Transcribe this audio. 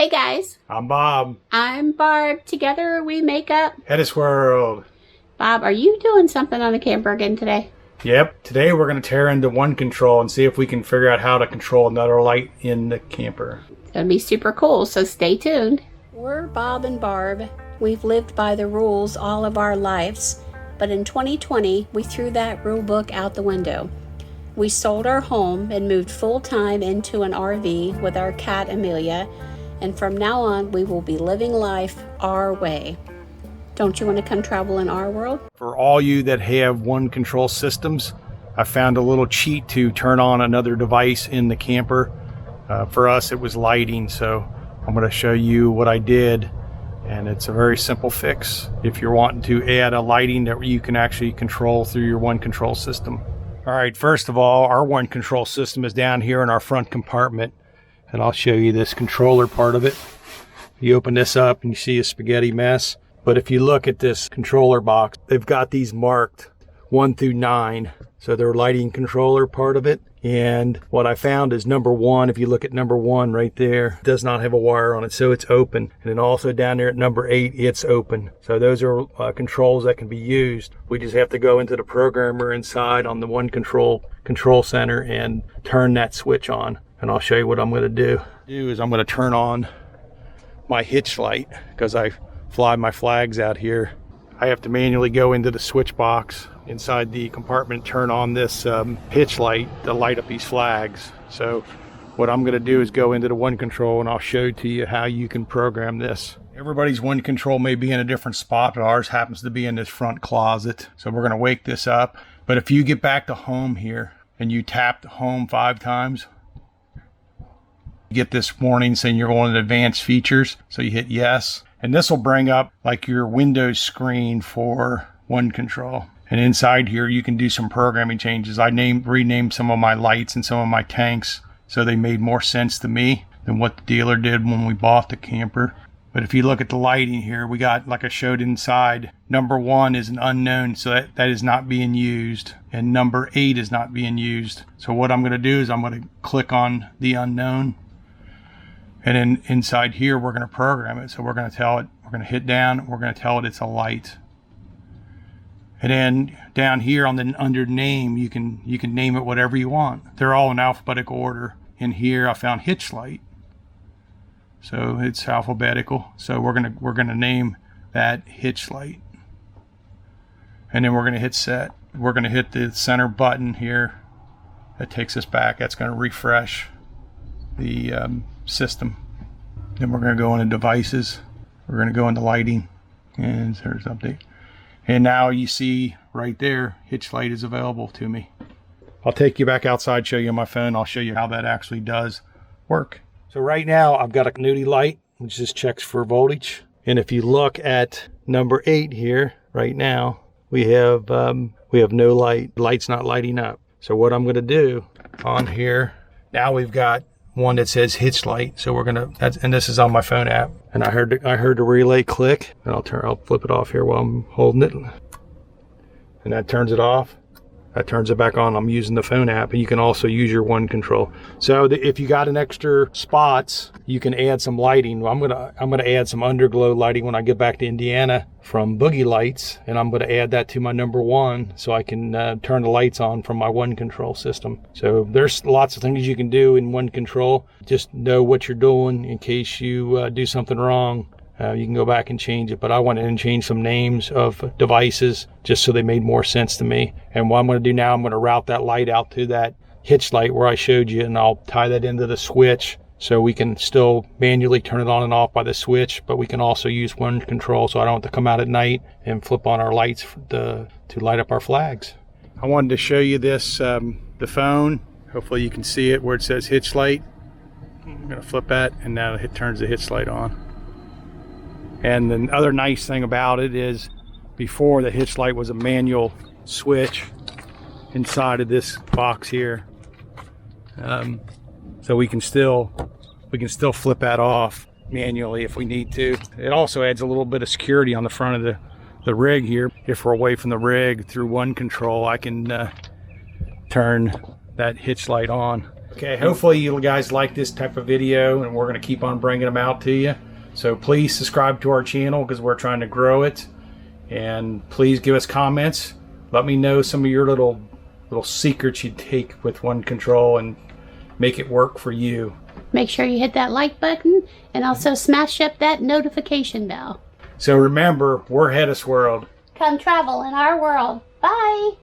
Hey guys. I'm Bob. I'm Barb. Together we make up Hedis World. Bob, are you doing something on the camper again today? Yep. Today we're going to tear into one control and see if we can figure out how to control another light in the camper. It's going to be super cool, so stay tuned. We're Bob and Barb. We've lived by the rules all of our lives, but in 2020 we threw that rule book out the window. We sold our home and moved full-time into an RV with our cat Amelia, and from now on we will be living life our way. Don't you want to come travel in our world? For all you that have one control systems, I found a little cheat to turn on another device in the camper. For us it was lighting, so I'm going to show you what I did, and it's a very simple fix if you're wanting to add a lighting that you can actually control through your one control system. All right, first of all, our one control system is down here in our front compartment, and I'll show you this controller part of it. You open this up and you see a spaghetti mess, but if you look at this controller box, they've got these marked 1 through 9, so they're lighting controller part of it. And what I found is number 1, if you look at number 1 right there, does not have a wire on it, so it's open. And then also down there at number 8, it's open. So those are controls that can be used. We just have to go into the programmer inside on the one control center and turn that switch on. And I'll show you what I'm going to do. I'm going to turn on my hitch light because I fly my flags out here. I have to manually go into the switch box inside the compartment, turn on this hitch light to light up these flags. So what I'm going to do is go into the one control and I'll show to you how you can program this. Everybody's one control may be in a different spot, but ours happens to be in this front closet. So we're going to wake this up. But if you get back to home here and you tap the home 5 times, you get this warning saying you're going to advanced features. So you hit yes, and this will bring up like your Windows screen for one control. And inside here you can do some programming changes. I renamed some of my lights and some of my tanks so they made more sense to me than what the dealer did when we bought the camper. But if you look at the lighting here, we got, like I showed inside, number 1 is an unknown, so that is not being used, and number 8 is not being used. So what I'm going to do is I'm going to click on the unknown, and then inside here we're going to program it. So we're going to tell it, we're going to hit down, we're going to tell it it's a light. And then down here on the under name, you can name it whatever you want. They're all in alphabetical order. In here I found hitch light, so it's alphabetical. So we're gonna name that hitch light, and then we're gonna hit set. We're gonna hit the center button here. That takes us back. That's gonna refresh the system. Then we're gonna go into devices. We're gonna go into lighting, and there's update. And now you see right there, hitch light is available to me. I'll take you back outside, show you on my phone. I'll show you how that actually does work. So right now I've got a continuity light, which just checks for voltage. And if you look at number 8 here, right now, we have no light. The light's not lighting up. So what I'm gonna do on here, now we've got one that says hitch light. So and this is on my phone app. And I heard the relay click, and I'll flip it off here while I'm holding it. And that turns it off. That turns it back on. I'm using the phone app, and you can also use your one control. So if you got an extra spots, you can add some lighting. I'm gonna add some underglow lighting when I get back to Indiana from Boogie Lights, and I'm gonna add that to my number 1 so I can turn the lights on from my one control system. So there's lots of things you can do in one control. Just know what you're doing in case you do something wrong. You can go back and change it, but I went in and changed some names of devices just so they made more sense to me. And what I'm going to do now, I'm going to route that light out to that hitch light where I showed you, and I'll tie that into the switch so we can still manually turn it on and off by the switch, but we can also use one control so I don't have to come out at night and flip on our lights to light up our flags. I wanted to show you this, the phone. Hopefully you can see it where it says hitch light. I'm going to flip that, and now it turns the hitch light on. And the other nice thing about it is before, the hitch light was a manual switch inside of this box here. So we can still flip that off manually if we need to. It also adds a little bit of security on the front of the rig here. If we're away from the rig, through one control I can turn that hitch light on. Okay, hopefully you guys like this type of video, and we're going to keep on bringing them out to you. So please subscribe to our channel because we're trying to grow it. And please give us comments. Let me know some of your little secrets you take with one control and make it work for you. Make sure you hit that like button and also smash up that notification bell. So remember, we're Head of Swirled. Come travel in our world. Bye.